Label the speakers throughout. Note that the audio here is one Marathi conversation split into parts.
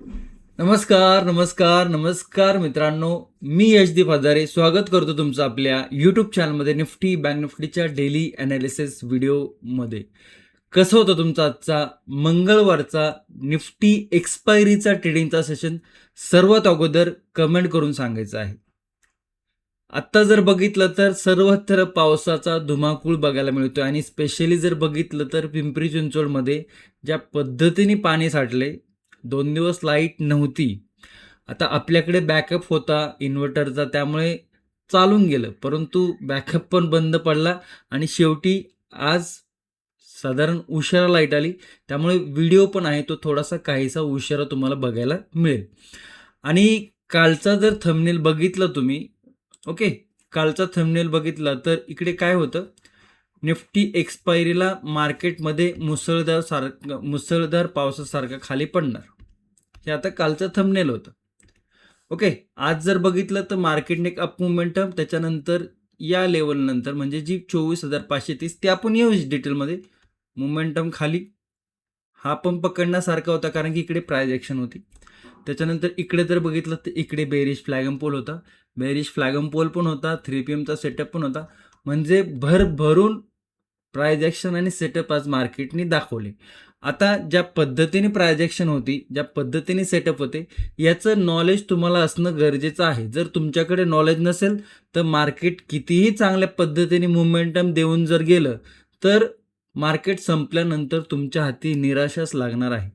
Speaker 1: नमस्कार नमस्कार नमस्कार मित्रांनो, मी यशदीप हजारे स्वागत करतो तुमचं आपल्या यूट्यूब चॅनलमध्ये निफ्टी बँक निफ्टीच्या डेली ॲनालिसिस व्हिडिओमध्ये. कसं होतं तुमचा आजचा मंगळवारचा निफ्टी एक्सपायरीचा ट्रेडिंगचा सेशन सर्वात अगोदर कमेंट करून सांगायचं आहे. आत्ता जर बघितलं तर सर्वत्र पावसाचा धुमाकूळ बघायला मिळतोय आणि स्पेशली जर बघितलं तर पिंपरी चिंचवडमध्ये ज्या पद्धतीने पाणी साठले, 2 दिवस लाईट नव्हती. आता आपल्याकडे बॅकअप होता इन्व्हर्टरचा, त्यामुळे चालून गेलं, परंतु बॅकअप पण बंद पडला आणि शेवटी आज साधारण उशिरा लाईट आली. त्यामुळे व्हिडिओ पण आहे तो थोडासा काहीसा उशिरा तुम्हाला बघायला मिळेल. आणि कालचा जर थंबनेल बघितला तुम्ही, ओके, कालचा थंबनेल बघितला तर इकडे काय होतं, निफ्टी एक्सपायरीला मार्केटमध्ये मुसळधार पावसासारखं खाली पडणार, हे आता कालचं थंबनेल होतं. ओके, आज जर बघितलं तर मार्केटने एक अप मोमेंटम, त्याच्यानंतर या लेवलनंतर म्हणजे जी 24,530 ते आपण येऊ डिटेलमध्ये, मोमेंटम खाली हा पण पकडण्यासारखा होता कारण की इकडे प्राइस ॲक्शन होती. त्याच्यानंतर इकडे जर बघितलं तर इकडे बेरिश फ्लॅगम पोल होता, बेरिश फ्लॅगम पोल पण होता, 3PM सेटअप पण होता. म्हणजे भरभरून प्राइस ॲक्शन आणि सेटअप आज मार्केटने दाखवले. आता ज्या पद्धतीने प्राइस ॲक्शन होती, ज्या पद्धतीने सेटअप होते, याचं नॉलेज तुम्हाला असणं गरजेचं आहे. जर तुमच्याकडे नॉलेज नसेल तर मार्केट कितीही चांगल्या पद्धतीने मोमेंटम देऊन जर गेलं तर मार्केट संपल्यानंतर तुमच्या हाती निराशाच लागणार आहे.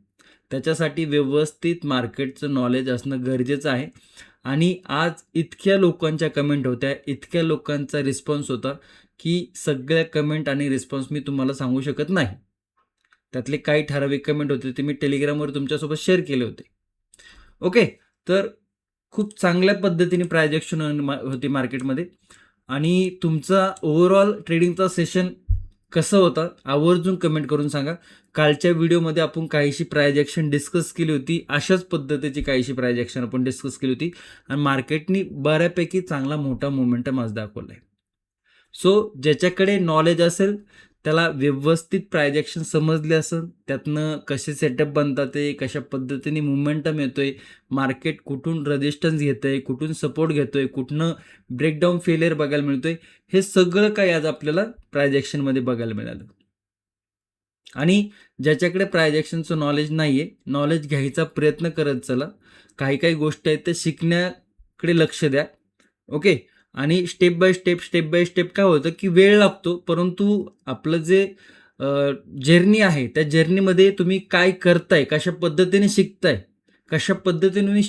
Speaker 1: त्याच्यासाठी व्यवस्थित मार्केटचं नॉलेज असणं गरजेचं आहे. आणि आज इतक्या लोकांच्या कमेंट होत्या, इतक्या लोकांचा रिस्पॉन्स होता की सगळ्या कमेंट आणि रिस्पॉन्स मी तुम्हाला सांगू शकत नाही. त्यातले काही ठराविक कमेंट होते ते मी टेलिग्रामवर तुमच्यासोबत शेअर केले होते. ओके, तर खूप चांगल्या पद्धतीने प्राइस ॲक्शन होती मार्केटमध्ये. आणि तुमचा ओव्हरऑल ट्रेडिंगचा सेशन कसं होता आवर्जून कमेंट करून सांगा. कालच्या व्हिडिओमध्ये आपण काहीशी प्राइस ॲक्शन डिस्कस केली होती, अशाच पद्धतीची काहीशी प्राइस ॲक्शन आपण डिस्कस केली होती आणि मार्केटनी बऱ्यापैकी चांगला मोठा मोमेंटम आज दाखवला आहे. सो ज्याच्याकडे नॉलेज असेल त्याला व्यवस्थित प्राइस ॲक्शन समजले असेल, त्यातनं कसे सेटअप बनतात, ते कशा पद्धतीने मोमेंटम येतोय, मार्केट कुठून रेजिस्टन्स घेतंय, कुठून सपोर्ट घेतोय, कुठनं ब्रेकडाऊन फेलियर बघायला मिळतोय, हे सगळं काही आज आपल्याला प्राइस ॲक्शनमध्ये बघायला मिळालं. आणि ज्याच्याकडे प्राइस ॲक्शनचं नॉलेज नाही आहे, नॉलेज घ्यायचा प्रयत्न करत चला. काही काही गोष्टी आहेत त्या शिकण्याकडे लक्ष द्या. ओके, आणि स्टेप बाय स्टेप काय होतं की वेळ लागतो, परंतु आपलं जे जर्नी आहे त्या जर्नीमध्ये तुम्ही काय करताय, कशा पद्धतीने शिकताय, कशा पद्धतीने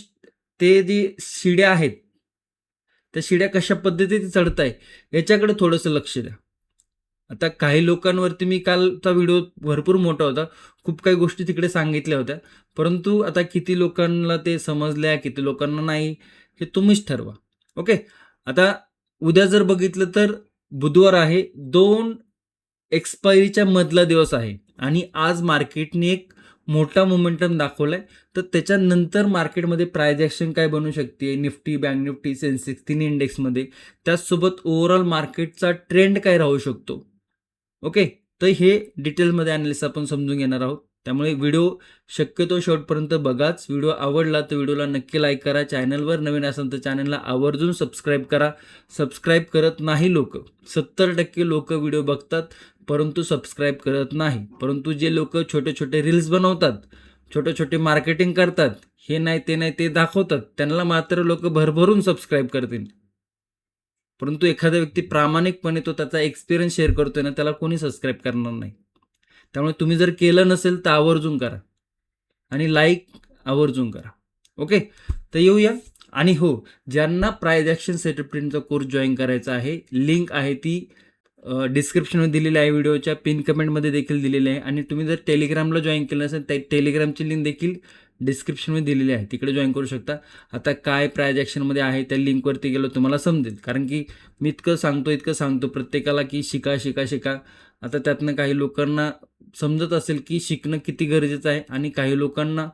Speaker 1: ते जे शिड्या आहेत त्या शिड्या कशा पद्धतीने चढताय, याच्याकडे थोडंसं लक्ष द्या. आता काही लोकांवरती मी कालचा व्हिडिओ भरपूर मोठा होता, खूप काही गोष्टी तिकडे सांगितल्या होत्या, परंतु आता किती लोकांना ते समजल्या, किती लोकांना नाही, हे तुम्हीच ठरवा. ओके, आता उद्या जर बघितलं तर बुधवार आहे, 2 एक्सपायरीच्या मधला दिवस आहे आणि आज मार्केटने एक मोठा मोमेंटम दाखवलाय. तर त्याच्यानंतर मार्केटमध्ये प्राइस ॲक्शन काय बनू शकते, निफ्टी, बँक निफ्टी, सेन्सेक्स तिन्ही इंडेक्समध्ये, त्याचसोबत ओव्हरऑल मार्केटचा ट्रेंड काय राहू शकतो. ओके, तर हे डिटेलमध्ये ॲनालिसिस आपण समजून घेणार आहोत. त्यामुळे व्हिडिओ शक्यतो शेवटपर्यंत बघाच. व्हिडिओ आवडला तर व्हिडिओला नक्की लाईक करा. चॅनलवर नवीन असाल तर चॅनलला आवर्जून सबस्क्राईब करा. सबस्क्राईब करत नाही लोक, 70% लोक व्हिडिओ बघतात परंतु सबस्क्राईब करत नाही. परंतु जे लोक छोटे छोटे रील्स बनवतात, छोटे छोटे मार्केटिंग करतात, हे नाही ते नाही ते दाखवतात, त्यांना मात्र लोक भरभरून सबस्क्राईब करतील. परंतु एखादा व्यक्ती प्रामाणिकपणे तो त्याचा एक्सपिरियन्स शेअर करतोय ना, त्याला कोणी सबस्क्राईब करणार नाही. त्यामुळे तुम्ही जर केलं नसेल तर आवर्जून करा आणि लाईक आवर्जून करा. ओके, तर येऊया. आणि हो, ज्यांना प्राइस ॲक्शन सेटअप ट्रेंडचा कोर्स जॉईन करायचा आहे, लिंक आहे ती डिस्क्रिप्शनमध्ये दिलेली आहे, व्हिडिओच्या पिन कमेंटमध्ये देखील दिलेली आहे. आणि तुम्ही जर टेलिग्रामला जॉईन केलं असेल तर टेलिग्रामची लिंक देखील डिस्क्रिप्शनमध्ये दिलेली आहे, तिकडे जॉईन करू शकता. आता काय प्राइस ॲक्शनमध्ये आहे त्या लिंकवरती गेलो तुम्हाला समजेल, कारण की मी इतकं सांगतो प्रत्येकाला की शिका शिका शिका. आता त्यातनं काही लोकांना समजत असेल की शिकणं किती गरजेचं आहे आणि काही लोकांना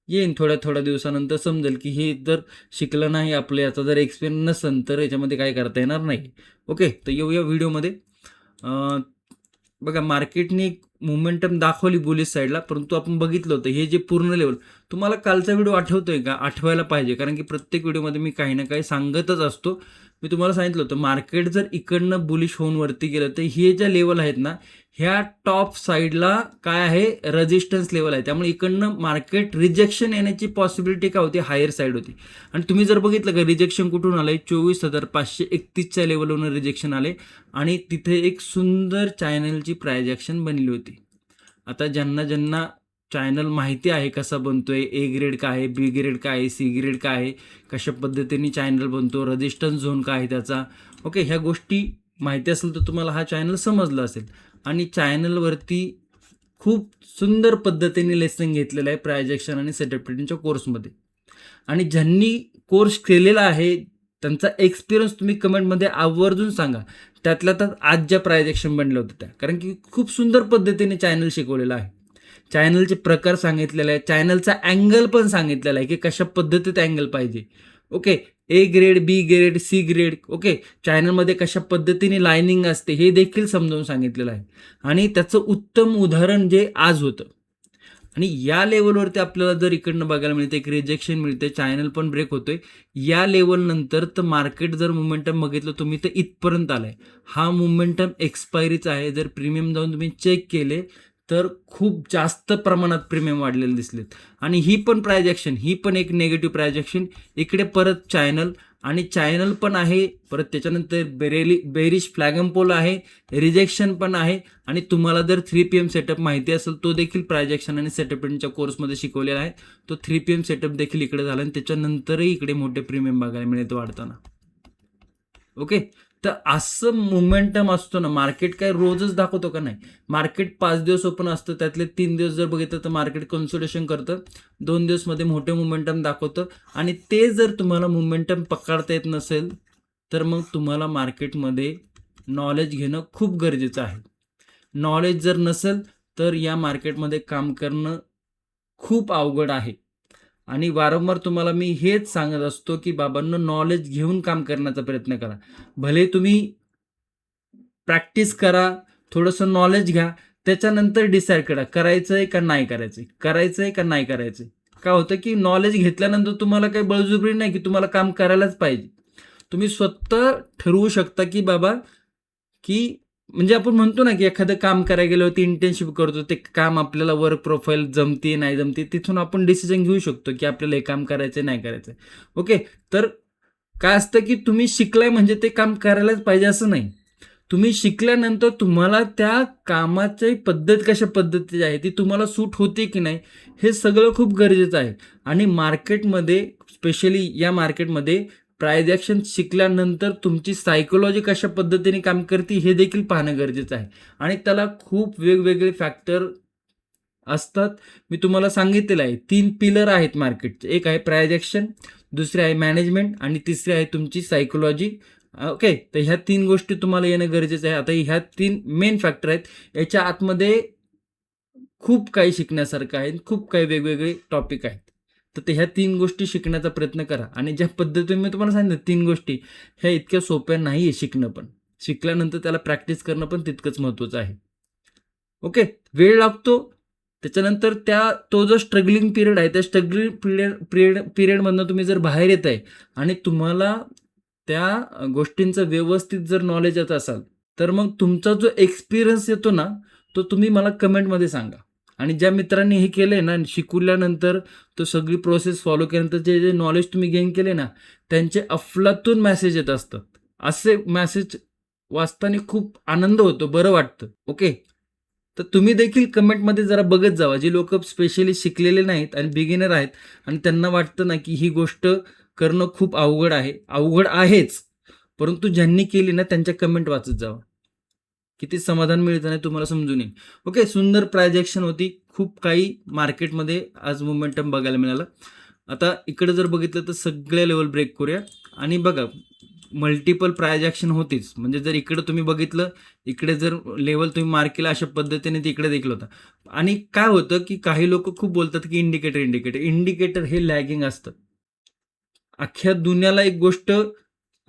Speaker 1: येईन थोड्या दिवसानंतर समजेल की हे जर शिकलं नाही, आपलं याचा जर एक्सपिरियन्स नसेल तर याच्यामध्ये काय करता येणार नाही. ओके, तर येऊया व्हिडिओमध्ये. बघा मार्केटने एक मोमेंटम दाखवली बुलिश साईडला, परंतु आपण बघितलं होतं हे जे पूर्ण लेवल तुम्हाला कालचा व्हिडिओ आठवतोय का? आठवायला पाहिजे, कारण की प्रत्येक व्हिडिओमध्ये मी काही ना काही सांगतच असतो. मी तुम्हाला सांगितलं होतं मार्केट जर इकडनं बुलिश होऊन वरती गेलं तर हे ज्या लेवल आहेत ना, ह्या टॉप साईडला काय आहे, रेजिस्टन्स लेवल आहे. त्यामुळे इकडनं मार्केट रिजेक्शन येण्याची पॉसिबिलिटी काय होती, हायर साईड होती. आणि तुम्ही जर बघितलं का रिजेक्शन कुठून आलंय, 24,531च्या लेवलवरून रिजेक्शन आले आणि तिथे एक सुंदर चॅनलची प्रायजेक्शन बनली होती. आता ज्यांना ज्यांना चॅनल माहिती आहे कसा बनतोय, ए ग्रेड काय आहे, बी ग्रेड काय आहे, सी ग्रेड काय आहे, कशा पद्धतीने चॅनल बनतो, रेजिस्टन्स झोन काय आहे त्याचा, ओके, ह्या गोष्टी माहिती असेल तर तुम्हाला हा चॅनल समजला असेल. आणि चॅनलवरती खूप सुंदर पद्धतीने लेसन घेतलेलं आहे प्रायजेक्शन आणि सेटअप ट्रेडिंगच्या कोर्समध्ये. आणि ज्यांनी कोर्स केलेला आहे त्यांचा एक्सपिरियन्स तुम्ही कमेंटमध्ये आवर्जून सांगा. त्यातल्या त्यात आज ज्या प्रायजेक्शन बनल्या होत्या त्या, कारण की खूप सुंदर पद्धतीने चॅनल शिकवलेला आहे. चॅनलचे प्रकार सांगितलेले आहे, चॅनलचा अँगल पण सांगितलेला आहे की कशा पद्धतीत अँगल पाहिजे. Okay, A grade, B grade, C grade, okay, चॅनलमध्ये कशा पद्धतीने लाईनिंग असते हे देखील समजावून सांगितलेलं आहे. आणि त्याचं उत्तम उदाहरण जे आज होतं. आणि या लेवलवरती आपल्याला जर इकडनं बघायला मिळते एक रिजेक्शन मिळते, चॅनल पण ब्रेक होतोय या लेवल नंतर, तर मार्केट जर मोमेंटम बघितलं तुम्ही तर इथपर्यंत आलाय. हा मोमेंटम एक्सपायरीचा आहे. जर प्रीमियम जाऊन तुम्ही चेक केले तर खूप जास्त प्रमाणात प्रीमियम वाढलेले दिसलेत. आणि ही पण प्रायजेक्शन, ही पण एक नेगेटिव्ह प्रायजेक्शन, इकडे परत चॅनल आणि चॅनल पण आहे, परत त्याच्यानंतर बेरिश फ्लॅगम पोल आहे, रिजेक्शन पण आहे. आणि तुम्हाला जर 3PM सेटअप माहिती असेल तो देखील प्रायजेक्शन आणि सेटअप ट्रेडिंगच्या कोर्समध्ये शिकवलेला आहे. तो 3PM सेटअप देखील इकडे झाला आणि त्याच्यानंतरही इकडे मोठे प्रीमियम बघायला मिळत वाढताना. ओके, तर असं मोमेंटम असतो ना. मार्केट काय रोजच दाखवतो का? नाही. मार्केट 5 दिवस ओपन असतं, त्यातले 3 दिवस जर बघितलं तर मार्केट कन्सोलिडेशन करतं, 2 दिवसमध्ये मोठे मोमेंटम दाखवतं. आणि ते जर तुम्हाला मोमेंटम पकडता येत नसेल तर मग तुम्हाला मार्केटमध्ये नॉलेज घेणं खूप गरजेचं आहे. नॉलेज जर नसेल तर या मार्केटमध्ये काम करणं खूप अवघड आहे. आणि वारंवार तुम्हाला मी हेच सांगत असतो की बाबांनो, नॉलेज घेऊन काम करण्याचा प्रयत्न करा. भले तुम्ही प्रॅक्टिस करा, थोडंसं नॉलेज घ्या, त्याच्यानंतर डिसाईड करा करायचंय का नाही करायचंय, करायचंय का नाही करायचंय. काय होतं की नॉलेज घेतल्यानंतर तुम्हाला काही बळजबरी नाही की तुम्हाला काम करायलाच पाहिजे. तुम्ही स्वतः ठरवू शकता की बाबा, की म्हणजे आपण म्हणतो ना की एखादं काम करायला गेलो, ती इंटर्नशिप करतो, ते काम आपल्याला वर्क प्रोफाईल जमते नाही जमते, तिथून आपण डिसिजन घेऊ शकतो की आपल्याला हे काम करायचं नाही करायचं. ओके, तर काय असतं की तुम्ही शिकलाय म्हणजे ते काम करायलाच पाहिजे असं नाही. तुम्ही शिकल्यानंतर तुम्हाला त्या कामाची पद्धत कशा पद्धतीची आहे, ती तुम्हाला सूट होते की नाही, हे सगळं खूप गरजेचं आहे. आणि मार्केटमध्ये, स्पेशली या मार्केटमध्ये प्रायजेक्शन शिकल्यानंतर तुमची सायकोलॉजी कशा पद्धतीने काम करते हे देखील पाहणं गरजेचं आहे. आणि त्याला खूप वेगवेगळे फॅक्टर असतात. मी तुम्हाला सांगितलेलं आहे 3 पिलर आहेत मार्केटचे. एक आहे प्रायजेक्शन, दुसरे आहे मॅनेजमेंट आणि तिसरी आहे तुमची सायकोलॉजी. ओके, तर ह्या 3 गोष्टी तुम्हाला येणं गरजेचं आहे. आता ह्या 3 मेन फॅक्टर आहेत. याच्या आतमध्ये खूप काही शिकण्यासारखं आहे, खूप काही वेगवेगळे टॉपिक आहेत. तर ते ह्या 3 गोष्टी शिकण्याचा प्रयत्न करा. आणि ज्या पद्धतीने मी तुम्हाला सांगितलं 3 गोष्टी, ह्या इतक्या सोप्या नाही आहे शिकणं पण. शिकल्यानंतर त्याला प्रॅक्टिस करणं पण तितकंच महत्त्वाचं आहे. ओके, वेळ लागतो. त्याच्यानंतर तो जो स्ट्रगलिंग पिरियड आहे, त्या स्ट्रगलिंग पिरियडमधनं तुम्ही जर बाहेर येत आहे आणि तुम्हाला त्या गोष्टींचं व्यवस्थित जर नॉलेज येत असाल, तर मग तुमचा जो एक्सपिरियन्स येतो ना, तो तुम्ही मला कमेंटमध्ये सांगा. आणि ज्या मित्रांनी हे केलंय ना, शिकवल्यानंतर तो सगळी प्रोसेस फॉलो केल्यानंतर जे जे नॉलेज तुम्ही गेन केले ना, त्यांचे अफलातून मेसेज येत असतात. असे मेसेज वाचताना खूप आनंद होतो, बरं वाटतं. ओके, तर तुम्ही देखील कमेंटमध्ये जरा बघत जावा. जी लोक स्पेशली शिकलेले नाहीत आणि बिगिनर आहेत आणि त्यांना वाटतं ना की ही गोष्ट करणं खूप अवघड आहे. अवघड आहेच, परंतु ज्यांनी केली ना त्यांच्या कमेंट वाचत जावा. किती समाधान मिळतं नाही तुम्हाला समजून येईल. ओके, सुंदर प्रायजेक्शन होती. खूप काही मार्केटमध्ये आज मोमेंटम बघायला मिळालं. आता इकडे जर बघितलं तर सगळ्या लेवल ब्रेक करूया. आणि बघा, मल्टिपल प्रायजेक्शन होतीच. म्हणजे जर इकडे तुम्ही बघितलं, इकडे जर लेवल तुम्ही मार्क केला अशा पद्धतीने तिकडे देखील होता. आणि काय होतं की काही लोक खूप बोलतात की इंडिकेटर हे लॅगिंग असतं. अख्ख्या दुनियाला एक गोष्ट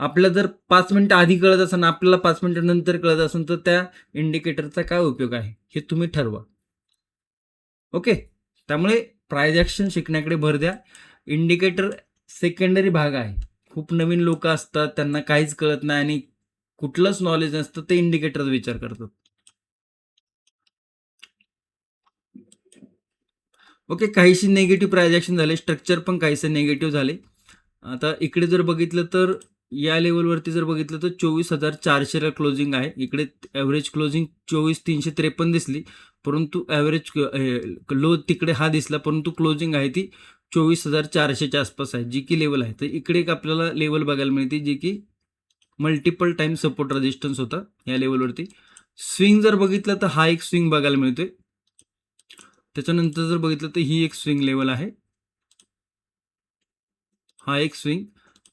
Speaker 1: आपल्याला जर 5 मिनिटं आधी कळत असेल आणि आपल्याला 5 मिनिटं नंतर कळत असेल तर त्या इंडिकेटरचा काय उपयोग आहे हे तुम्ही ठरवा. ओके. त्यामुळे प्राइस ॲक्शन शिकण्याकडे भर द्या. इंडिकेटर सेकंडरी भाग आहे. खूप नवीन लोक असतात, त्यांना काहीच कळत नाही आणि कुठलंच नॉलेज नसतं, ते इंडिकेटरचा विचार करतात. ओके. काहीशी निगेटिव्ह प्राइस ॲक्शन झाले, स्ट्रक्चर पण काहीसं निगेटिव्ह झाले. आता इकडे जर बघितलं तर या लेवलवरती जर बघितलं तर 24,400ला क्लोजिंग आहे. इकडे ॲव्हरेज क्लोजिंग 24,353 दिसली, परंतु ॲव्हरेज लो तिकडे हा दिसला, परंतु क्लोजिंग आहे ती 24,400च्या आसपास आहे, जी की लेवल आहे. तर इकडे एक आपल्याला लेवल बघायला मिळते, जी की मल्टिपल टाइम सपोर्ट रेजिस्टन्स होता या लेवलवरती. स्विंग जर बघितलं तर हा एक स्विंग बघायला मिळतोय. त्याच्यानंतर जर बघितलं तर ही एक स्विंग लेवल आहे, हा एक स्विंग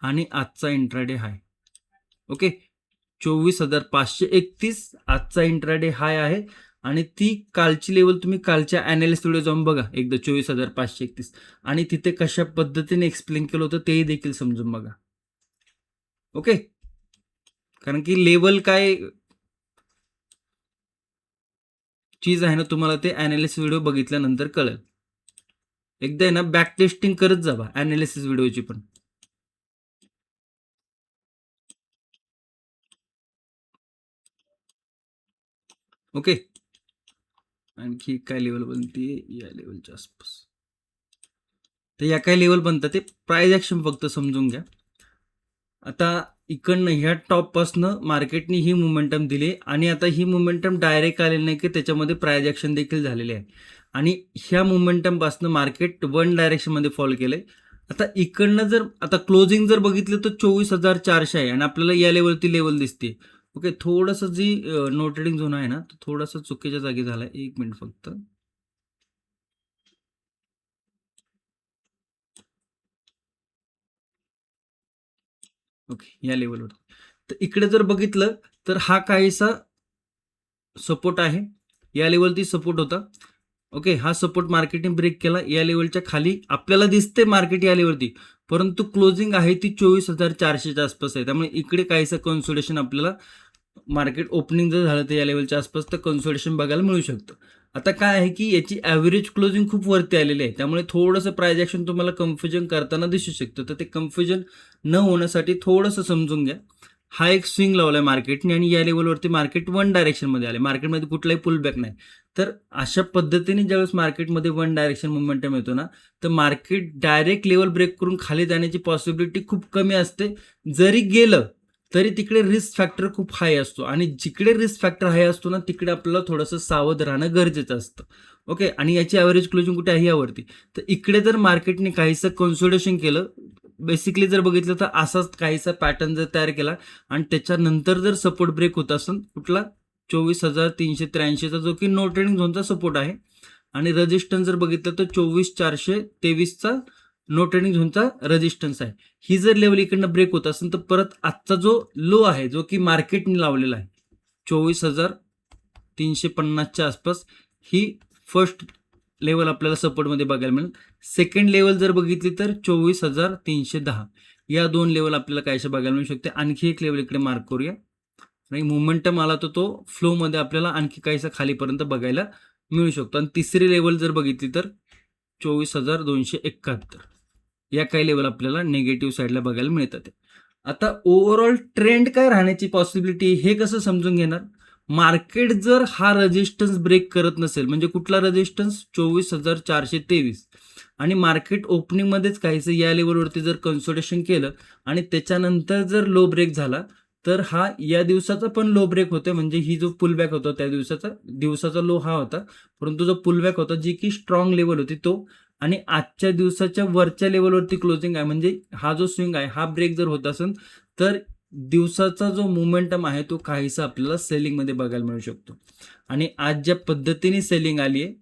Speaker 1: आणि आजचा इंट्राडे हाय. ओके. 24,531 आजचा इंट्राडे हाय आहे आणि ती कालची लेवल तुम्ही कालच्या ॲनालिस्ट व्हिडिओ जाऊन बघा एकदा 24,531 आणि तिथे कशा पद्धतीने एक्सप्लेन केलं होतं तेही देखील समजून बघा. ओके. कारण की लेवल काय चीज आहे ना, तुम्हाला ते ॲनालिसिस व्हिडिओ बघितल्यानंतर कळेल. एकदा आहे ना बॅक टेस्टिंग करत जावा ॲनालिसिस व्हिडिओची पण. ओके. आणखी काय लेवल बनते या लेवलच्या आसपास. तर या काय लेवल बनतात ते प्राइस ॲक्शन फक्त समजून घ्या. आता इकडनं ह्या टॉपपासनं मार्केटने ही मोमेंटम दिली आणि आता ही मोमेंटम डायरेक्ट आलेली नाही की त्याच्यामध्ये प्राइस ॲक्शन देखील झालेली आहे आणि ह्या मोमेंटमपासनं मार्केट वन डायरेक्शनमध्ये फॉल केलंय. आता इकडनं जर आता क्लोजिंग जर बघितलं तर 24,400 आहे आणि आपल्याला या लेवलची लेवल दिसते. ओके. थोडंसं जी नो ट्रेडिंग झोन आहे ना, तो थोडासा चुकीच्या जागी झाला. 1 मिनिट फक्त. ओके. या लेवलवर. तर इकडे जर बघितलं तर हा काहीसा सपोर्ट आहे. या लेवलती सपोर्ट होता. ओके. हा सपोर्ट मार्केटने ब्रेक केला. या लेवलच्या खाली आपल्याला दिसते मार्केट या लेवलवरती, परंतु क्लोजिंग आहे ती 24,400च्या आसपास आहे. त्यामुळे इकडे काहीसं कन्सोलिडेशन आपल्याला मार्केट ओपनिंग जर झालं तर या लेवलच्या आसपास तर कन्सोलिडेशन बघायला मिळू शकतं. आता काय आहे की याची ॲव्हरेज क्लोजिंग खूप वरती आलेली आहे. त्यामुळे थोडंसं प्राइस ॲक्शन तुम्हाला कन्फ्युजन करताना दिसू शकतं. तर ते कन्फ्युजन न होण्यासाठी थोडंसं समजून घ्या. हा एक स्विंग लावलाय मार्केटने आणि या लेवलवरती मार्केट वन डायरेक्शनमध्ये आले. मार्केटमध्ये कुठलाही पुलबॅक नाही. तर अशा पद्धतीने ज्यावेळेस मार्केटमध्ये वन डायरेक्शन मोमेंटम येतो ना, तर मार्केट डायरेक्ट लेवल ब्रेक करून खाली जाण्याची पॉसिबिलिटी खूप कमी असते. जरी गेलं तरी तिकडे रिस्क फॅक्टर खूप हाय असतो आणि जिकडे रिस्क फॅक्टर हाय असतो ना, तिकडे आपल्याला थोडंसं सावध राहणं गरजेचं असतं. ओके. आणि याची ॲव्हरेज क्लोजिंग कुठे आहे यावरती. तर इकडे जर मार्केटने काहीसं कन्सोलिडेशन केलं, बेसिकली जर बघितलं तर असाच काहीसा पॅटर्न जर तयार केला आणि त्याच्यानंतर जर सपोर्ट ब्रेक होत असेल कुठला 24,383चा जो की नो ट्रेडिंग झोनचा सपोर्ट आहे आणि रेजिस्टन्स जर बघितलं तर 24,423चा नो ट्रेडिंग झोनचा रेजिस्टन्स आहे. ही जर लेवल इकडनं ब्रेक होत असेल तर परत आजचा जो लो आहे जो की मार्केटने लावलेला आहे 24,350च्या आसपास, ही फर्स्ट लेवल आपल्याला सपोर्टमध्ये बघायला मिळेल. सेकंड लेवल जर बघितली तर 24,310 या दोन लेवल आपल्याला काहीशा बघायला मिळू शकते. आणखी एक लेवल इकडे मार्क करूया आणि मोमेंटम आला तर तो फ्लोमध्ये आपल्याला आणखी काहीसा खालीपर्यंत बघायला मिळू शकतो. आणि तिसरी लेवल जर बघितली तर 24,271 या काही लेवल आपल्याला निगेटिव्ह साईडला बघायला मिळतात. आता ओव्हरऑल ट्रेंड काय राहण्याची पॉसिबिलिटी हे कसं समजून घेणार. मार्केट जर हा रेजिस्टन्स ब्रेक करत नसेल म्हणजे कुठला रेजिस्टन्स 24,423 आणि मार्केट ओपनिंगमध्येच काहीसं या लेवलवरती जर कन्सोलिडेशन केलं आणि त्याच्यानंतर जर लो ब्रेक झाला तर हा या दिवसाचा पण लो ब्रेक होतोय. म्हणजे ही जो पुलबॅक होता त्या दिवसाचा लो हा होता, परंतु जो पुलबॅक होता जी की स्ट्रॉंग लेवल होती तो आणि आजच्या दिवसाच्या वरच्या लेवलवरती क्लोजिंग आहे. म्हणजे हा जो स्विंग आहे हा ब्रेक जर होत असेल तर दिवसाचा जो मोमेंटम आहे तो काहीसा आपल्याला सेलिंगमध्ये बघायला मिळू शकतो. आणि आज ज्या पद्धतीने सेलिंग आली आहे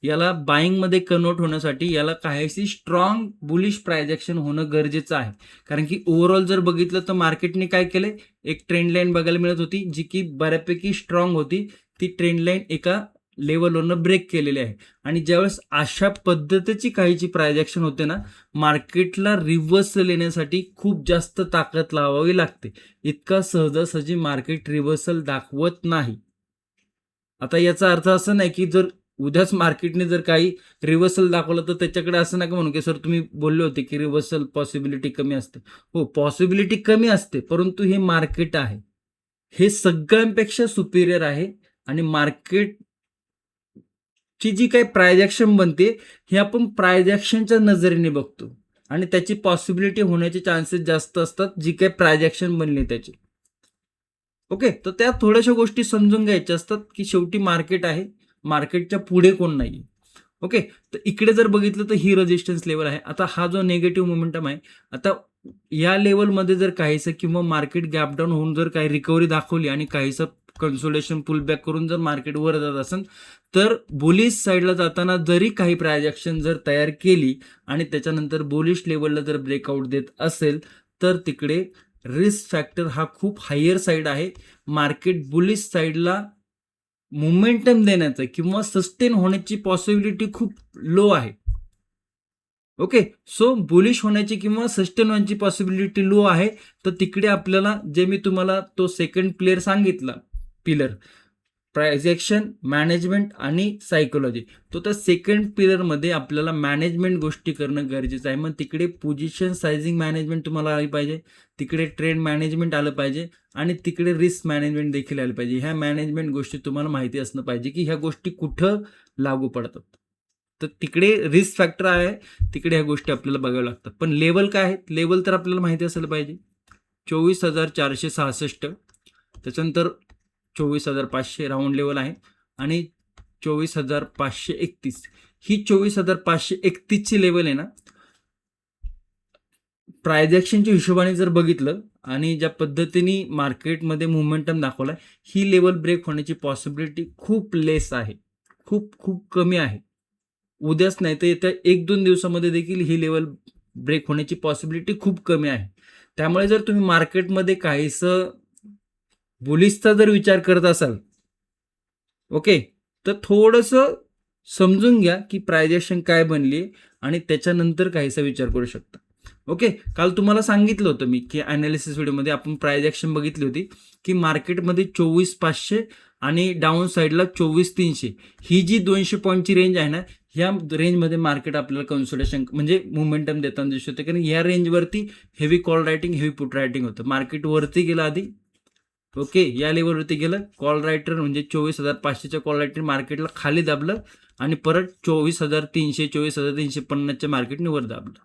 Speaker 1: याला बाईंगमध्ये कन्वर्ट होण्यासाठी याला काहीशी स्ट्रॉंग बुलिश प्राइस ॲक्शन होणं गरजेचं आहे. कारण की ओव्हरऑल जर बघितलं तर मार्केटने काय केलंय, एक ट्रेंड लाईन बघायला मिळत होती जी की बऱ्यापैकी स्ट्रॉंग होती. ती ट्रेंड लाईन एका लेवलवरनं ब्रेक केलेले आहे आणि ज्यावेळेस अशा पद्धतीची काहीची प्राइस ॲक्शन होते ना, मार्केटला रिव्हर्सल येण्यासाठी खूप जास्त ताकद लावावी लागते. इतका सहजासहजी मार्केट रिव्हर्सल दाखवत नाही. आता याचा अर्थ असा नाही की जर उद्याच मार्केटने जर काही रिव्हर्सल दाखवलं तर त्याच्याकडे असं नका म्हणू की सर तुम्ही बोलले होते की रिव्हर्सल पॉसिबिलिटी कमी असते. हो, पॉसिबिलिटी कमी असते, परंतु हे मार्केट आहे. हे सगळ्यांपेक्षा सुपिरियर आहे आणि मार्केटची जी काही प्राइस ॲक्शन बनते, हे आपण प्राइस ॲक्शनच्या नजरेने बघतो आणि त्याची पॉसिबिलिटी होण्याचे चान्सेस जास्त असतात, जी काही प्राइस ॲक्शन बनली त्याची. ओके, तर त्या थोड्याशा गोष्टी समजून घ्यायच्या असतात, की शेवटी मार्केट आहे, मार्केटच्या पुढे कोण नाहीये. ओके, तर इकडे जर बघितलं तर ही रेजिस्टन्स लेवल आहे. आता हा जो निगेटिव्ह मोमेंटम आहे, आता या लेवलमध्ये जर काहीसं किंवा मार्केट गॅप डाऊन होऊन जर काही रिकव्हरी दाखवली आणि काहीसं कन्सोलेशन पुल बॅक करून जर मार्केट वर जात असेल, तर बुलिश साईडला जाताना जरी काही प्राइस ॲक्शन जर तयार केली आणि त्याच्यानंतर बुलिश लेवलला जर ब्रेकआउट देत असेल, तर तिकडे रिस्क फॅक्टर हा खूप हायर साईड आहे. मार्केट बुलिश साईडला मोमेंटम देण्याचं किंवा सस्टेन होण्याची पॉसिबिलिटी खूप लो आहे. ओके, सो बुलिश होण्याची किंवा सस्टेन होण्याची पॉसिबिलिटी लो आहे. तर तिकडे आपल्याला जे मी तुम्हाला तो सेकंड प्लेयर सांगितला पिलर, प्राइस ॲक्शन, मॅनेजमेंट आणि सायकोलॉजी. तो त्या सेकंड पिलरमध्ये आपल्याला मॅनेजमेंट गोष्टी करणं गरजेचं आहे. मग तिकडे पोझिशन सायझिंग मॅनेजमेंट तुम्हाला आली पाहिजे, तिकडे ट्रेंड मॅनेजमेंट आलं पाहिजे आणि तिकडे रिस्क मॅनेजमेंट देखील आलं पाहिजे. ह्या मॅनेजमेंट गोष्टी तुम्हाला माहिती असणं पाहिजे की ह्या गोष्टी कुठं लागू पडतात. तर तिकडे रिस्क फॅक्टर आहे, तिकडे ह्या गोष्टी आपल्याला बघाव्या लागतात. पण लेवल काय आहेत? लेवल तर आपल्याला माहिती असायला पाहिजे. 24,466, त्याच्यानंतर 24,500 राऊंड लेवल आहे आणि 24,531. ही 24,531 ची लेवल आहे ना, प्राइस ॲक्शनच्या हिशोबाने जर बघितलं आणि ज्या पद्धतीने मार्केटमध्ये मोमेंटम दाखवलाय, ही लेवल ब्रेक होण्याची पॉसिबिलिटी खूप लेस आहे, खूप खूप कमी आहे. उद्याच नाही तर येत्या 1-2 दिवसामध्ये देखील ही लेवल ब्रेक होण्याची पॉसिबिलिटी खूप कमी आहे. त्यामुळे जर तुम्ही मार्केटमध्ये काहीसं बुलिशचा जर विचार करत असाल, ओके, तर थोडंसं समजून घ्या की प्राइस ॲक्शन काय बनली आणि त्याच्यानंतर काहीसा विचार करू शकता. ओके, काल तुम्हाला सांगितलं होतं मी की ॲनालिसिस व्हिडिओमध्ये आपण प्राइस ॲक्शन बघितली होती की मार्केटमध्ये 24,500 आणि डाऊन साईडला 24,300 ही जी 200 पॉईंटची रेंज आहे ना, ह्या रेंजमध्ये मार्केट आपल्याला कन्सोलेशन म्हणजे मोमेंटम देताना दिसत होते. कारण या रेंजवरती heavy call writing, heavy put writing होतं. मार्केट वरती गेलं आधी, ओके, या लेवलवरती गेलं, कॉल रायटर म्हणजे 24,500च्या कॉल रायटर मार्केटला खाली दाबलं आणि परत 24,300, 24,350च्या मार्केटने वर दाबलं.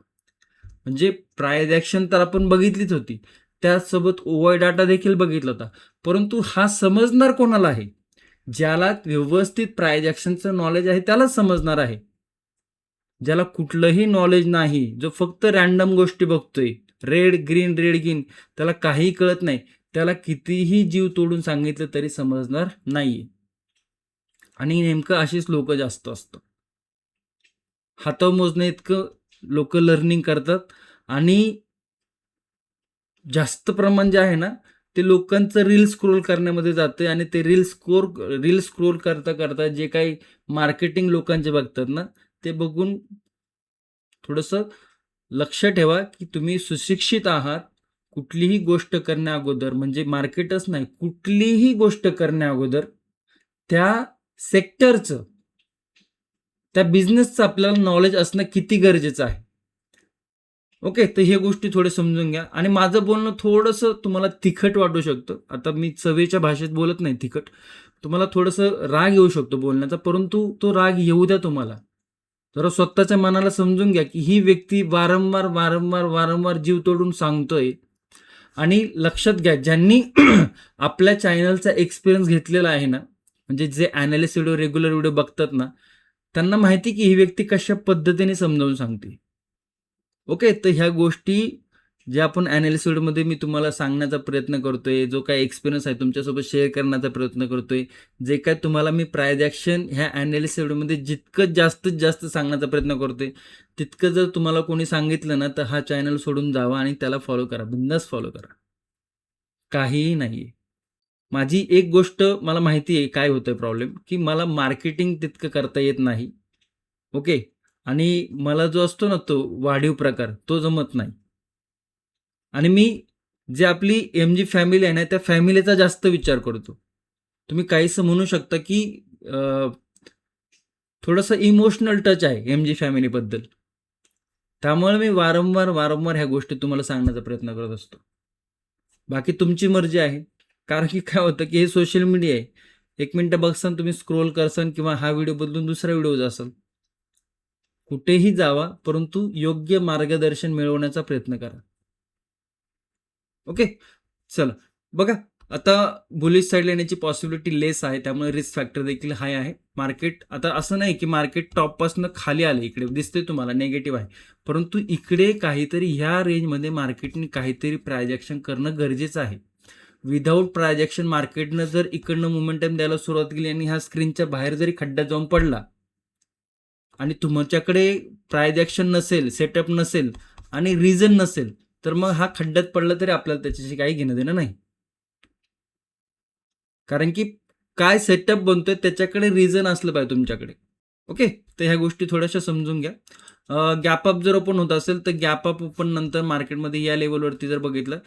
Speaker 1: म्हणजे प्राइस ॲक्शन तर आपण बघितलीच होती, त्याचसोबत ओवाय डाटा देखील बघितला होता. परंतु हा समजणार कोणाला आहे? ज्याला व्यवस्थित प्राइस ॲक्शनचं नॉलेज आहे त्यालाच समजणार आहे. ज्याला कुठलंही नॉलेज नाही, जो फक्त रॅन्डम गोष्टी बघतोय, रेड ग्रीन रेड ग्रीन, त्याला काहीही कळत नाही, त्याला कितीही जीव तोडून सांगितलं तरी समजणार नाहीये. आणि नेमकं अशीच लोक जास्त असतात. हातावर मोजण्या इतकं लोक लर्निंग करतात आणि जास्त प्रमाण जे आहे ना, ते लोकांचं रील स्क्रोल करण्यामध्ये जातं आणि ते रील स्क्रोल करता करता जे काही मार्केटिंग लोकांचे बघतात ना, ते बघून थोडंसं लक्ष ठेवा की तुम्ही सुशिक्षित आहात. कुठलीही गोष्ट करण्या अगोदर म्हणजे मार्केटच नाही, कुठलीही गोष्ट करण्या अगोदर त्या सेक्टरचं, त्या बिझनेसचं आपल्याला नॉलेज असणं किती गरजेचं आहे. ओके, तर हे गोष्टी थोडे समजून घ्या आणि माझं बोलणं थोडंसं तुम्हाला तिखट वाटू शकतं. आता मी चवेच्या भाषेत बोलत नाही तिखट. तुम्हाला थोडंसं राग येऊ शकतो बोलण्याचा, परंतु तो राग येऊ द्या तुम्हाला. जरा स्वतःच्या मनाला समजून घ्या की ही व्यक्ती वारंवार, वारंवार, वारंवार जीव तोडून सांगतोय आणि लक्षात घ्या ज्यांनी आपल्या चॅनलचा एक्सपिरियन्स घेतलेला आहे ना, म्हणजे जे ॲनालिस्ट व्हिडिओ, रेग्युलर व्हिडिओ बघतात ना, त्यांना माहिती की ही व्यक्ती कशा पद्धतीने समजावून सांगते. ओके, तर ह्या गोष्टी ज्या आपण ॲनालिसिस व्हिडिओमध्ये मी तुम्हाला सांगण्याचा प्रयत्न करतोय, जो काही एक्सपिरियन्स आहे तुमच्यासोबत शेअर करण्याचा प्रयत्न करतोय, जे काय तुम्हाला मी प्राइस ॲक्शन ह्या ॲनालिसिस व्हिडिओमध्ये जितकं जास्तीत जास्त सांगण्याचा प्रयत्न करतोय, तितकं जर तुम्हाला कोणी सांगितलं ना, तर हा चॅनल सोडून जावा आणि त्याला फॉलो करा, बिंदास फॉलो करा. काहीही नाहीये. माझी एक गोष्ट मला माहिती आहे काय होतोय प्रॉब्लेम, की मला मार्केटिंग तितकं करता येत नाही. ओके. आणि मला जो असतो ना तो वाढीव प्रकार तो जमत नाही. आणि मी जे आपली एम-जी फॅमिली आहे ना, त्या फॅमिलीचा जास्त विचार करतो. तुम्ही काहीसं म्हणू शकता, की अ, थोडंसं इमोशनल टच आहे एम-जी फॅमिलीबद्दल. त्यामुळे मी वारंवार ह्या गोष्टी तुम्हाला सांगण्याचा प्रयत्न करत असतो. बाकी तुमची मर्जी आहे. कारण की काय होतं, की हे सोशल मीडिया आहे. 1 मिनिटं बघसान तुम्ही स्क्रोल करसान किंवा हा व्हिडिओ बदलून दुसरा व्हिडिओ जासाल. कुठेही जावा, परंतु योग्य मार्गदर्शन मिळवण्याचा प्रयत्न करा. ओके. चला. बघा, आता बुलिश साईडला येण्याची पॉसिबिलिटी लेस आहे. त्यामुळे रिस्क फॅक्टर देखील हाय आहे. मार्केट आता असं नाही, की मार्केट टॉपपासून खाली आलं. इकडे दिसतंय तुम्हाला निगेटिव्ह आहे. परंतु इकडे काहीतरी ह्या रेंजमध्ये मार्केटने काहीतरी प्रायजेक्शन करणं गरजेचं आहे. विदाऊट प्रायजेक्शन मार्केटनं जर इकडनं मोमेंटम द्यायला सुरुवात केली आणि ह्या स्क्रीनच्या बाहेर जरी खड्ड्यात जाऊन पडला आणि तुमच्याकडे प्रायजेक्शन नसेल, सेटअप नसेल आणि रिझन नसेल, तर मग हा खड्ड्यात पडला तरी आपल्याला त्याच्याशी काही घेणं देणं नाही. कारण की काय सेटअप बनतोय त्याच्याकडे रिझन असलं पाहिजे तुमच्याकडे. ओके. तर ह्या गोष्टी थोड्याशा समजून घ्या. गॅप अप जर ओपन होत असेल तर गॅप अप ओपन नंतर मार्केटमध्ये या लेवलवरती जर बघितलं,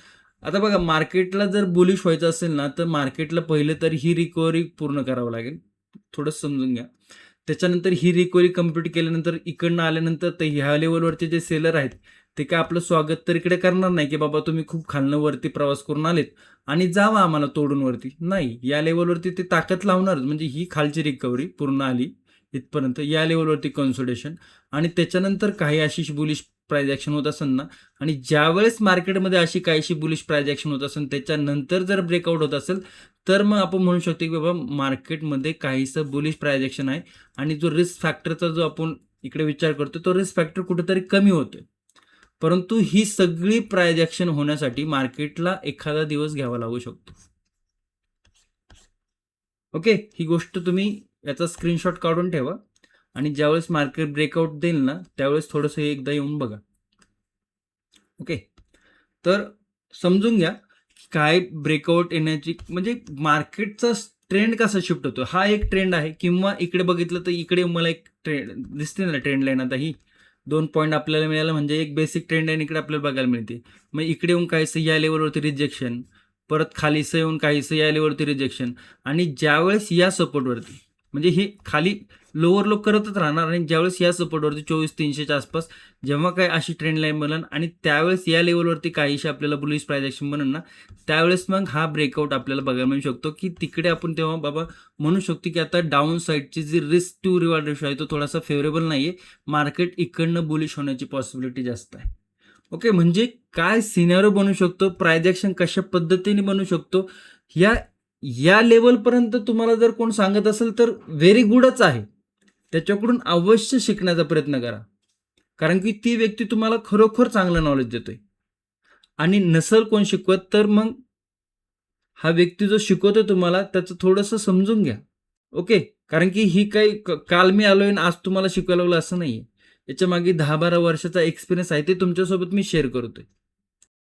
Speaker 1: आता बघा मार्केटला जर बुलिश व्हायचं असेल ना, तर मार्केटला पहिले तर ही रिकव्हरी पूर्ण करावं लागेल. थोडंसं समजून घ्या. त्याच्यानंतर ही रिकव्हरी कंप्लीट केल्यानंतर इकडनं आल्यानंतर तर ह्या लेवलवरचे जे सेलर आहेत, ते काय आपलं स्वागत तर इकडे करणार नाही, की बाबा तुम्ही खूप खालनं वरती प्रवास करून आलेत आणि जावा आम्हाला तोडून वरती. नाही, या लेवलवरती ते ताकद लावणारच. म्हणजे ही खालची रिकव्हरी पूर्ण आली इथपर्यंत, या लेवलवरती कन्सोलिडेशन आणि त्याच्यानंतर काही अशी बुलिश प्राइस ॲक्शन होत असेल ना आणि ज्यावेळेस मार्केटमध्ये अशी काहीशी बुलिश प्राइस ॲक्शन होत असेल, त्याच्यानंतर जर ब्रेकआउट होत असेल, तर मग आपण म्हणू शकतो की बाबा मार्केटमध्ये काहीसं बुलिश प्राइस ॲक्शन आहे आणि जो रिस्क फॅक्टरचा जो आपण इकडे विचार करतो, तो रिस्क फॅक्टर कुठेतरी कमी होतोय. परंतु ही सगळी प्राइस ॲक्शन होण्यासाठी मार्केटला एखादा दिवस घ्यावा लागू शकतो. ओके. ही गोष्ट तुम्ही याचा स्क्रीनशॉट काढून ठेवा आणि ज्यावेळेस मार्केट ब्रेकआउट देईल ना, त्यावेळेस थोडंसं एकदा येऊन बघा. ओके. तर समजून घ्या, काय ब्रेकआउट येण्याची म्हणजे मार्केटचा ट्रेंड कसा शिफ्ट होतो. हा एक ट्रेंड आहे किंवा इकडे बघितलं तर इकडे मला एक ट्रेंड दिसते ना ट्रेंड लाईन आता ही 2 पॉईंट आपल्याला मिळालं म्हणजे एक बेसिक ट्रेंड लाईन इकडे आपल्याला बघायला मिळते. मग इकडे येऊन काहीसं या लेवलवरती रिजेक्शन, परत खालीसं येऊन काहीसं या लेवलवरती रिजेक्शन आणि ज्यावेळेस या सपोर्टवरती म्हणजे हे खाली लोअर लो करतच राहणार आणि ज्यावेळेस या सपोर्टवरती 24,300च्या आसपास जेव्हा काही अशी ट्रेंड लाईन बनन आणि त्यावेळेस या लेवलवरती काहीशी आपल्याला बुलिश प्राइस ॲक्शन बनन ना, त्यावेळेस मग हा ब्रेकआउट आपल्याला बघायला मिळू शकतो, की तिकडे आपण तेव्हा बाबा म्हणू शकतो, की आता डाऊन साईडची जी रिस्क टू रिवॉर्ड रेशो आहे तो थोडासा फेवरेबल नाहीये. मार्केट इकडनं बुलिश होण्याची पॉसिबिलिटी जास्त आहे. ओके. म्हणजे काय सिनारिओ बनू शकतो, प्राइस ॲक्शन कशा पद्धतीने बनू शकतो, या या लेव्हलपर्यंत तुम्हाला जर कोण सांगत असेल तर व्हेरी गुडच आहे. त्याच्याकडून अवश्य शिकण्याचा प्रयत्न करा. कारण की ती व्यक्ती तुम्हाला खरोखर चांगलं नॉलेज देतोय. आणि नसेल कोण शिकवत तर मग हा व्यक्ती जो शिकवतोय तुम्हाला त्याचं थोडंसं समजून घ्या. ओके. कारण की ही काही काल मी आलोय आणि आज तुम्हाला शिकवायला लागलो असं नाहीये. याच्यामागे 10-12 वर्षाचा एक्सपिरियन्स आहे ते तुमच्यासोबत मी शेअर करतोय.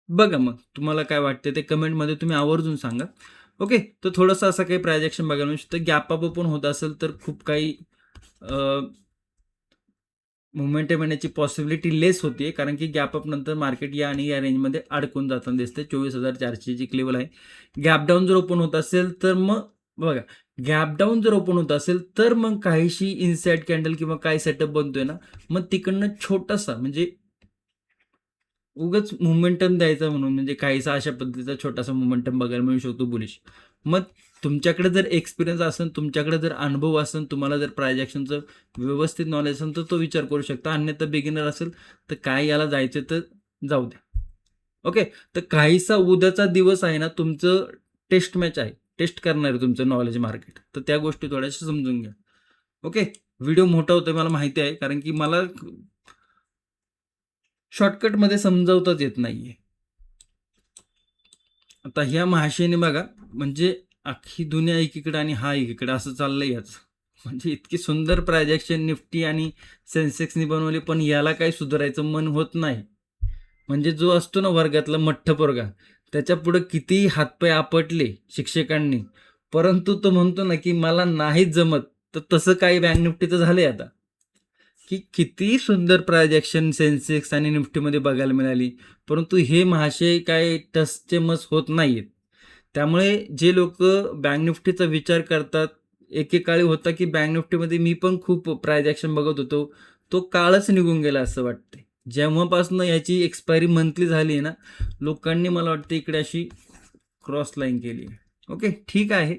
Speaker 1: बघा मग तुम्हाला काय वाटतं ते कमेंटमध्ये तुम्ही आवर्जून सांगा. ओके. तर थोडंसं असं काही प्रायजेक्शन बघायला मिळू शकतं. गॅप अप पण होत असेल तर खूप काही मोमेंटम येण्याची पॉसिबिलिटी लेस होतीये. कारण की गॅप अप नंतर मार्केट या आणि या रेंजमध्ये अडकून जाताना दिसते. 24,400 ची लेवल आहे. गॅप डाऊन जर ओपन होत असेल तर मग बघा, गॅप डाऊन जर ओपन होत असेल तर मग काहीशी इनसाइड कॅन्डल किंवा काय सेटअप बनतोय ना, मग तिकडनं छोटासा म्हणजे उगाच मोमेंटम द्यायचा म्हणून म्हणजे काहीसा अशा पद्धतीचा छोटासा मोमेंटम बघायला मिळू शकतो बुलिश. मग तुमच्याकडे जर एक्सपिरियन्स असेल, तुमच्याकडे जर अनुभव असेल, तुम्हाला जर प्राइस ॲक्शनचं व्यवस्थित नॉलेज असेल तर तो विचार करू शकता. अन्यथा बिगिनर असेल तर काय याला जायचं तर जाऊ द्या. ओके. तर काहीसा उद्याचा दिवस आहे ना तुमचं टेस्ट मॅच आहे. टेस्ट करणार आहे तुमचं नॉलेज मार्केट. तर त्या गोष्टी थोड्याशा समजून घ्या. ओके. व्हिडिओ मोठा होतोय मला माहिती आहे कारण की मला शॉर्टकटमध्ये समजावताच येत नाहीये. आता ह्या महाशयने बघा म्हणजे अख्खी दुनिया एकीकडे आणि हा एकीकडे असं चाललंय याचं. म्हणजे इतकी सुंदर प्रायजेक्शन निफ्टी आणि सेन्सेक्सनी बनवली पण याला काही सुधारायचं मन होत नाही. म्हणजे जो असतो ना वर्गातला मठ्ठ पोरगा, त्याच्यापुढं कितीही हातपाय आपटले शिक्षकांनी, परंतु तो म्हणतो ना की मला नाहीच जमत. तर तसं काही बँक निफ्टीचं झालंय आता, की किती सुंदर प्रायजेक्शन सेन्सेक्स आणि निफ्टीमध्ये बघायला मिळाली, परंतु हे महाशय काय टसचे मस होत नाहीत. त्यामुळे जे लोक बँक निफ्टीचा विचार करतात, एकेकाळी होता की बँक निफ्टीमध्ये मी पण खूप प्रायजेक्शन बघत होतो, तो काळच निघून गेला असं वाटते. जेव्हापासून याची एक्सपायरी मंथली झाली आहे ना, लोकांनी मला वाटतं इकडे अशी क्रॉस लाईन केली. ओके, ठीक आहे.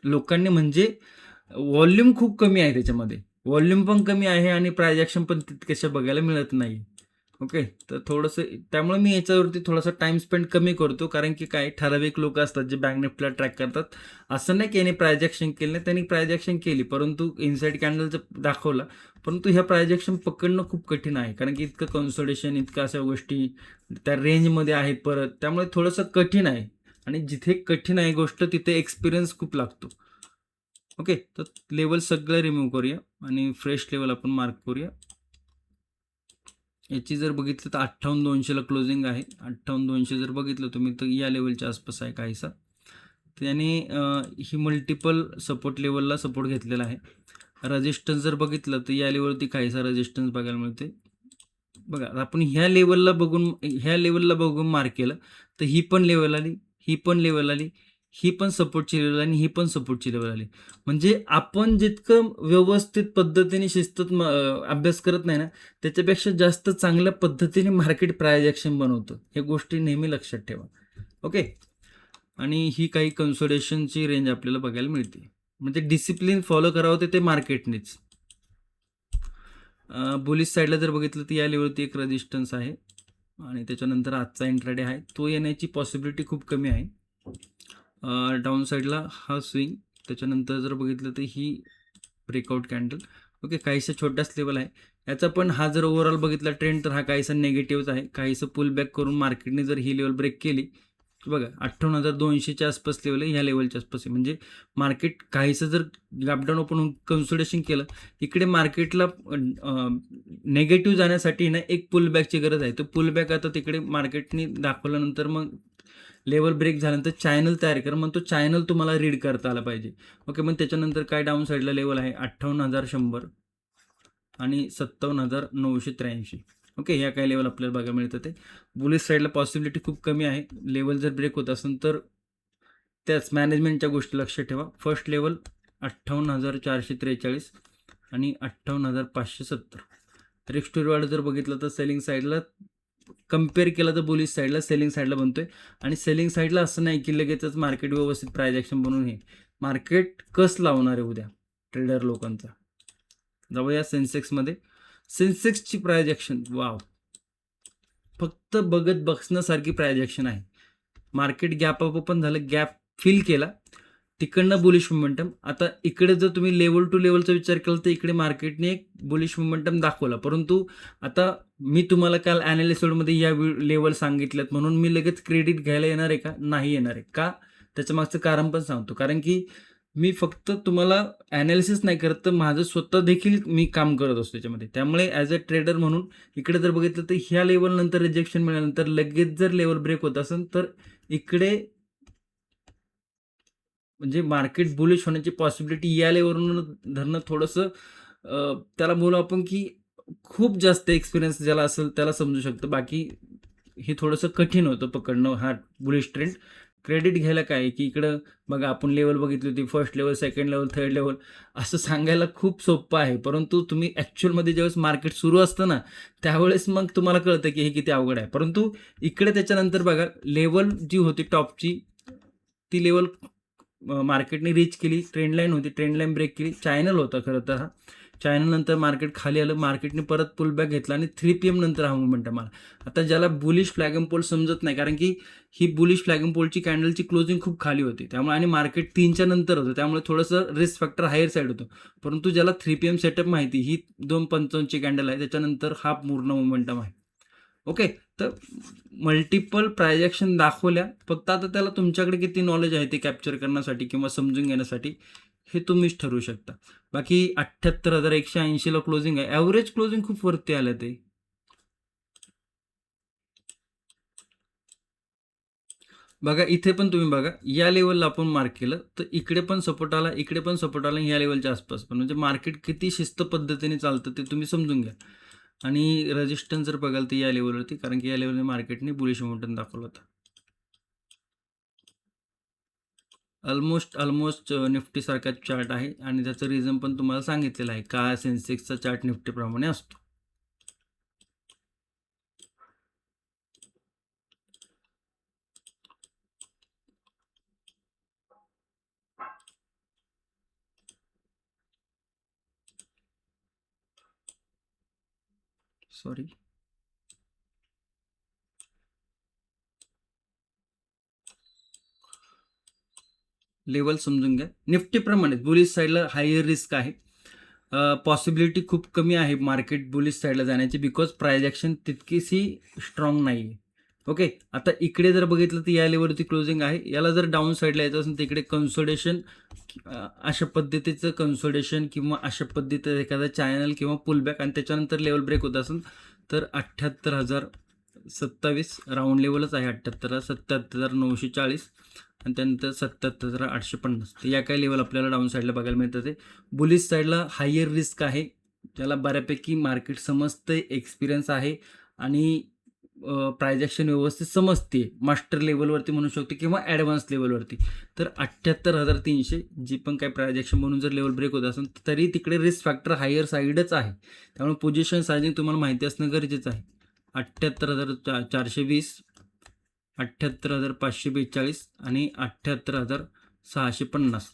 Speaker 1: लोकांनी म्हणजे व्हॉल्यूम खूप कमी आहे त्याच्यामध्ये, व्हॉल्यूम पण कमी आहे आणि प्रायजेक्शन पण तितकेशा बघायला मिळत नाही. ओके, तर थोडंसं त्यामुळे मी याच्यावरती थोडासा टाइम स्पेंड कमी करतो, कारण की काय ठराविक लोक असतात जे बँक निफ्टीला ट्रॅक करतात. असं नाही की यांनी प्रायजेक्शन केलं नाही, त्यांनी प्रायजेक्शन केली, परंतु इनसाइड कॅन्डलचं दाखवला. परंतु ह्या प्रायजेक्शन पकडणं खूप कठीण आहे, कारण की इतकं कन्सोलिडेशन, इतकं अशा गोष्टी त्या रेंजमध्ये आहेत परत, त्यामुळे थोडंसं कठीण आहे. आणि जिथे कठीण आहे गोष्ट तिथे एक्सपिरियन्स खूप लागतो. ओके, तर लेवल सगळं रिमूव्ह करूया आणि फ्रेश लेवल आपण मार्क करूया. याची जर बघितलं तर 58,200ला क्लोजिंग आहे. 58,200 जर बघितलं तुम्ही तर या लेवलच्या आसपास आहे काहीसा. त्याने ही मल्टिपल सपोर्ट लेवलला सपोर्ट घेतलेला आहे. रेजिस्टन्स जर बघितलं तर या लेवलवरती काहीसा रेजिस्टन्स बघायला मिळते. बघा, आपण ह्या लेवलला बघून मार्क केलं तर ही पण लेवल आली, ही पण लेवल आली, ही पण सपोर्टची लेवल आणि ही पण सपोर्टची लेवल आली. म्हणजे आपण जितकं व्यवस्थित पद्धतीने शिस्तीत अभ्यास करत नाही ना, त्याच्यापेक्षा जास्त चांगल्या पद्धतीने मार्केट प्रायजेक्शन बनवतं. हे गोष्टी नेहमी लक्षात ठेवा. ओके, आणि ही काही कन्सोलिडेशनची रेंज आपल्याला बघायला मिळते. म्हणजे डिसिप्लिन फॉलो करावं ते मार्केटनेच. बुलिश साईडला जर बघितलं तर या लेवलवरती एक रेजिस्टन्स आहे आणि त्याच्यानंतर आजचा इंट्राडे आहे तो येण्याची पॉसिबिलिटी खूप कमी आहे. डाऊन साईडला हा स्विंग, त्याच्यानंतर जर बघितलं तर ही ब्रेकआउट कॅन्डल. ओके, काहीसा छोटाच लेवल आहे याचा, पण हा जर ओव्हरऑल बघितला ट्रेंड तर हा काहीसा निगेटिव्हच आहे. काहीसं पुल बॅक करून मार्केटने जर ही लेवल ब्रेक केली, बघा 58,200च्या आसपास लेवल आहे, ह्या लेवलच्या आसपास आहे. म्हणजे मार्केट काहीसं जर गॅपडाऊन ओपन होऊन कन्सोलिडेशन केलं, इकडे मार्केटला नेगेटिव्ह जाण्यासाठी ना एक पुल बॅकची गरज आहे. तो पुल बॅक आता तिकडे मार्केटने दाखवल्यानंतर मग लेवल ब्रेक झाल्यानंतर चॅनल तयार कर, मग तो चॅनल तुम्हाला रीड करता आला पाहिजे. ओके, मग त्याच्यानंतर काय डाऊन साईडला लेवल आहे 58,100 आणि 57,983. ओके, ह्या काही लेवल आपल्याला बघायला मिळतं. ते बुलिश साईडला पॉसिबिलिटी खूप कमी आहे. लेवल जर ब्रेक होत असेल तर त्याच मॅनेजमेंटच्या गोष्टी लक्षात ठेवा. फर्स्ट लेवल 58,443 आणि 58,570. रिक्स्टोरीवाला जर बघितलं तर सेलिंग साईडला कम्पेअर केलं तर बुलिश साईडला सेलिंग साईडला बनतोय. आणि सेलिंग साईडला असं नाही की लगेचच मार्केट व्यवस्थित प्रायजेक्शन बनवून हे मार्केट कस लावणार आहे उद्या ट्रेडर लोकांचा. जाऊया सेन्सेक्समध्ये. सेन्सेक्सची प्रायजेक्शन वाव, फक्त बघत बसण्यासारखी प्रायजेक्शन आहे. मार्केट गॅप अप पण झालं, गॅप फिल केला, तिकडनं बुलिश मोमेंटम. आता इकडे जर तुम्ही लेवल टू लेवलचा विचार केला तर इकडे मार्केटने एक बुलिश मोमेंटम दाखवला, परंतु आता मी तुम्हाला काल ॲनालिसिसमध्ये या लेवल सांगितल्यात म्हणून मी लगेच क्रेडिट घ्यायला येणार आहे का? नाही येणार आहे. का? त्याच्या मागचं कारण पण सांगतो. कारण की मी फक्त तुम्हाला ॲनालिसिस नाही करत, तर माझं स्वतः देखील मी काम करत असतो त्याच्यामध्ये. त्यामुळे ॲज अ ट्रेडर म्हणून इकडे जर बघितलं तर ह्या लेवलनंतर रिजेक्शन मिळाल्यानंतर लगेच जर लेवल ब्रेक होत असेल तर इकडे म्हणजे मार्केट बुलिश होण्याची पॉसिबिलिटी या लेवलवरून धरणं थोडंसं त्याला बोलू आपण की खूप जास्त एक्सपिरियन्स ज्याला असेल त्याला समजू शकतं. बाकी हे थोडंसं कठीण होतं पकडणं हा बुलिश ट्रेंड. क्रेडिट घ्यायला काय आहे की इकडं बघा आपण लेवल बघितली होती, first level, second level, third level, असं सांगायला खूप सोपं आहे. परंतु तुम्ही ॲक्च्युअलमध्ये ज्यावेळेस मार्केट सुरू असतं ना, त्यावेळेस मग तुम्हाला कळतं की हे किती अवघड आहे. परंतु इकडे त्याच्यानंतर बघा लेवल जी होती टॉपची, ती लेवल मार्केटने रीच केली. ट्रेंड लाईन होती, ट्रेंड लाईन ब्रेक केली. चॅनल होता खरं तर हा. चॅनल नंतर मार्केट खाली आलं, मार्केटने परत पुल बॅक घेतला आणि 3 PM नंतर हा मोमेंटम आला. आता ज्याला बुलिश फ्लॅग एंड पोल समजत नाही, कारण की ही बुलिश फ्लॅग एंड पोलची कॅन्डलची क्लोजिंग खूप खाली होती, त्यामुळे आणि मार्केट 3च्या नंतर होतं, त्यामुळे थोडंसं रिस्क फॅक्टर हायर साईड होतं. परंतु ज्याला 3 PM सेटअप माहिती, ही 2:55ची कॅन्डल आहे, त्याच्यानंतर हा पूर्ण मोमेंटम आहे. ओके, तर मल्टिपल प्रायजेक्शन दाखवल्या, फक्त आता त्याला तुमच्याकडे किती नॉलेज आहे ते कॅप्चर करण्यासाठी किंवा समजून घेण्यासाठी हे तुम्हीच ठरवू शकता. बाकी 78,180ला क्लोजिंग आहे. ॲव्हरेज क्लोजिंग खूप वरती आलं ते. बघा इथे पण तुम्ही बघा, या लेवलला आपण मार्क केलं तर इकडे पण सपोर्ट आला, इकडे पण सपोर्ट आला, या लेवलच्या आसपास पण. म्हणजे मार्केट किती शिस्त पद्धतीने चालतं ते तुम्ही समजून घ्या. आणि रेजिस्टन्स जर बघाल तर या लेवलवरती, कारण की या लेवलने मार्केटने बुलिश मोमेंटम दाखवला होता. ऑलमोस्ट निफ्टी सारखा चार्ट आहे आणि त्याचं रिझन पण तुम्हाला सांगितलेलं आहे का सेन्सेक्सचा चार्ट निफ्टीप्रमाणे असतो. सॉरी, लेवल समजून घ्या. निफ्टीप्रमाणे बुलिश साईडला हायर रिस्क आहे. पॉसिबिलिटी खूप कमी आहे मार्केट बुलिश साईडला जाण्याची, बिकॉज प्राइस ॲक्शन तितकीशी स्ट्रॉंग नाही आहे. ओके, आता इकडे जर बघितलं तर या लेवलवरती क्लोजिंग आहे. याला जर डाऊन साईडला यायचं असेल तर इकडे कन्सोलिडेशन, अशा पद्धतीचं कन्सोलिडेशन किंवा अशा पद्धतीचं एखादा चॅनल किंवा पुलबॅक आणि त्याच्यानंतर लेवल ब्रेक होत असेल तर 78,027 राऊंड लेवलच आहे. 77,940 आणि त्यानंतर 77,850. तर या काही लेवल आपल्याला डाऊन साईडला बघायला मिळतात. ते बुलिश साईडला हायर रिस्क आहे, त्याला बऱ्यापैकी मार्केट समजतं, एक्सपिरियन्स आहे आणि प्राइस ॲक्शन व्यवस्थित समजते मास्टर लेवलवरती म्हणू शकतो किंवा ॲडव्हान्स लेवलवरती. तर 78,300 जी पण काही प्राइस ॲक्शन म्हणून जर लेवल ब्रेक होत असेल तरी तिकडे रिस्क फॅक्टर हायर साईडच आहे. त्यामुळे पोझिशन सायझिंग तुम्हाला माहिती असणं गरजेचं आहे. 78,420, 78,542 आणि 78,650.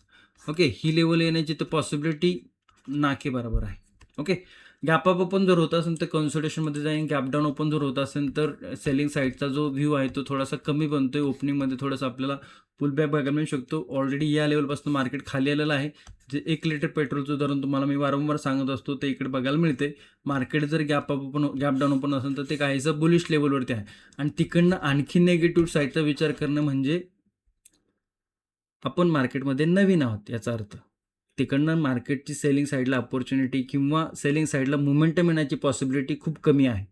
Speaker 1: ओके, ही लेवल येण्याची तर पॉसिबिलिटी नाके बरोबर आहे. ओके, गॅप अप ओपन जर होत असेल तर कन्सल्टेशनमध्ये जाईन. गॅप डाऊन ओपन जर होत असेल तर सेलिंग साईडचा जो व्ह्यू आहे तो थोडासा कमी बनतोय. ओपनिंगमध्ये थोडंसं आपल्याला पुलबॅक बघायला मिळू शकतो. ऑलरेडी या लेवलपासून मार्केट खाली आलेलं आहे. जे 1 लिटर पेट्रोलचं उदाहरण तुम्हाला मी वारंवार सांगत असतो ते इकडे बघायला मिळते. मार्केट जर gap up open gap down open असेल तर ते काहीसं बुलिश लेवलवरती आहे आणि तिकडनं आणखी नेगेटिव्ह साईडचा विचार करणं म्हणजे आपण मार्केटमध्ये नवीन आहोत याचा अर्थ. तिकडनं मार्केटची सेलिंग साईडला अपॉर्च्युनिटी किंवा सेलिंग साईडला मोमेंटम येण्याची पॉसिबिलिटी खूप कमी आहे.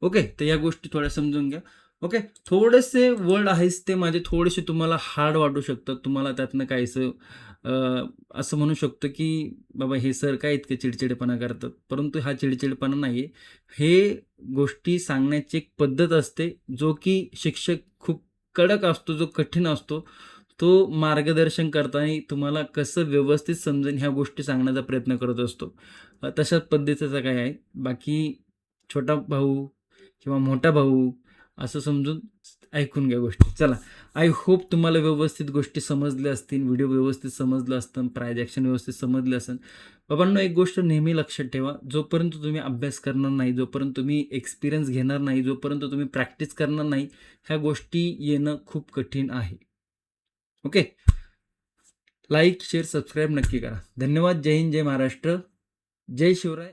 Speaker 1: ओके, तर या गोष्टी थोड्या समजून घ्या. ओके, थोडेसे वर्ड आहेच ते माझे थोडेसे तुम्हाला हार्ड वाटू शकतात. तुम्हाला त्यातनं काहीसं असं म्हणू शकतो की बाबा हे सर काय इतके चिडचिडेपणा करतात. परंतु हा चिडचिडेपणा नाही आहे. हे गोष्टी सांगण्याची एक पद्धत असते, जो की शिक्षक खूप कडक असतो, जो कठीण असतो. तो मार्गदर्शन करताना तुम्हाला कसं व्यवस्थित समजेल ह्या गोष्टी सांगण्याचा प्रयत्न करत असतो. तशाच पद्धतीचं काय आहे. बाकी छोटा भाऊ किंवा मोठा भाऊ असं समजून ऐकून घ्या गोष्टी. चला, आय होप तुम्हाला व्यवस्थित गोष्टी समजल्या असतील, व्हिडिओ व्यवस्थित समजलं असतं, प्राइस ॲक्शन व्यवस्थित समजलं असेल. बाबांनो, एक गोष्ट नेहमी लक्षात ठेवा, जोपर्यंत तुम्ही अभ्यास करणार नाही, जोपर्यंत तुम्ही एक्सपिरियन्स घेणार नाही, जोपर्यंत तुम्ही प्रॅक्टिस करणार नाही, ह्या गोष्टी येणं खूप कठीण आहे. ओके, लाईक शेअर सबस्क्राईब नक्की करा. धन्यवाद. जय हिंद, जय महाराष्ट्र, जय शिवराय.